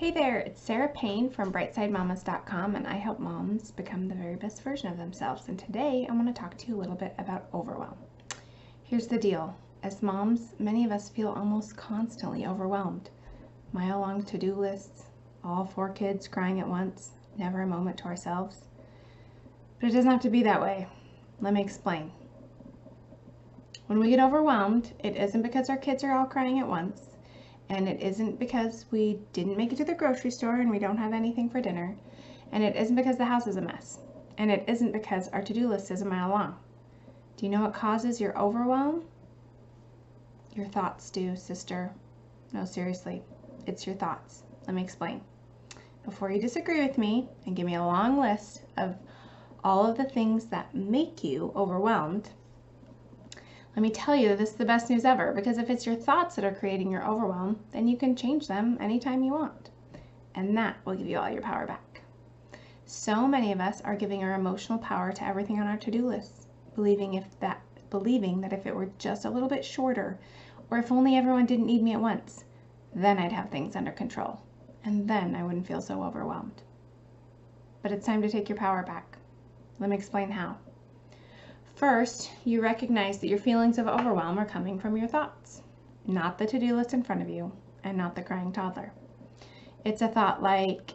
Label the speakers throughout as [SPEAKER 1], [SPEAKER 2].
[SPEAKER 1] Hey there, it's Sarah Payne from brightsidemamas.com, and I help moms become the very best version of themselves. And today I want to talk to you a little bit about overwhelm. Here's the deal. As moms, many of us feel almost constantly overwhelmed. Mile-long to-do lists, all 4 kids crying at once, never a moment to ourselves. But it doesn't have to be that way. Let me explain. When we get overwhelmed, it isn't because our kids are all crying at once. And it isn't because we didn't make it to the grocery store and we don't have anything for dinner. And it isn't because the house is a mess. And it isn't because our to-do list is a mile long. Do you know what causes your overwhelm? Your thoughts do, sister. No, seriously, it's your thoughts. Let me explain. Before you disagree with me and give me a long list of all of the things that make you overwhelmed, let me tell you that this is the best news ever, because if it's your thoughts that are creating your overwhelm, then you can change them anytime you want. And that will give you all your power back. So many of us are giving our emotional power to everything on our to-do list, believing that if it were just a little bit shorter, or if only everyone didn't need me at once, then I'd have things under control. And then I wouldn't feel so overwhelmed. But it's time to take your power back. Let me explain how. First, you recognize that your feelings of overwhelm are coming from your thoughts, not the to-do list in front of you, and not the crying toddler. It's a thought like,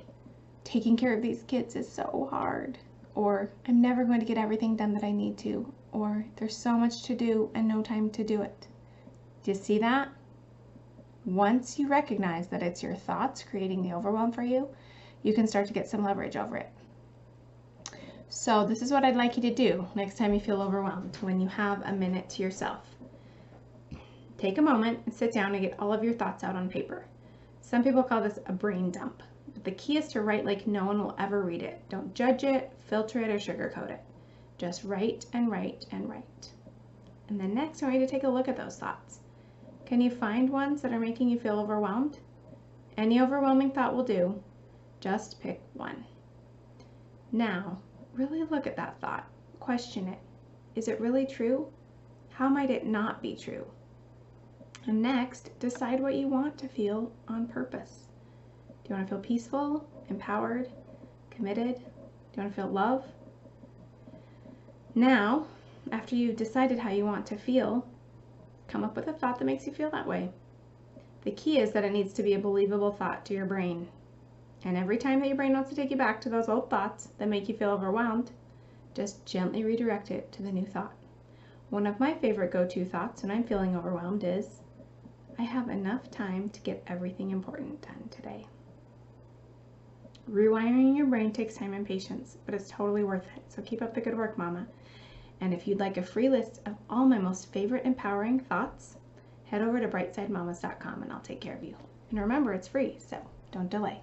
[SPEAKER 1] taking care of these kids is so hard, or I'm never going to get everything done that I need to, or there's so much to do and no time to do it. Do you see that? Once you recognize that it's your thoughts creating the overwhelm for you, you can start to get some leverage over it. So this is what I'd like you to do next time you feel overwhelmed, when you have a minute to yourself. Take a moment and sit down and get all of your thoughts out on paper. Some people call this a brain dump, but the key is to write like no one will ever read it. Don't judge it, filter it, or sugarcoat it. Just write and write and write. And then next, I want you to take a look at those thoughts. Can you find ones that are making you feel overwhelmed? Any overwhelming thought will do. Just pick one. Now, really look at that thought. Question it. Is it really true? How might it not be true? And next, decide what you want to feel on purpose. Do you want to feel peaceful, empowered, committed? Do you want to feel love? Now, after you've decided how you want to feel, come up with a thought that makes you feel that way. The key is that it needs to be a believable thought to your brain. And every time that your brain wants to take you back to those old thoughts that make you feel overwhelmed, just gently redirect it to the new thought. One of my favorite go-to thoughts when I'm feeling overwhelmed is, I have enough time to get everything important done today. Rewiring your brain takes time and patience, but it's totally worth it. So keep up the good work, Mama. And if you'd like a free list of all my most favorite empowering thoughts, head over to brightsidemamas.com and I'll take care of you. And remember, it's free, so don't delay.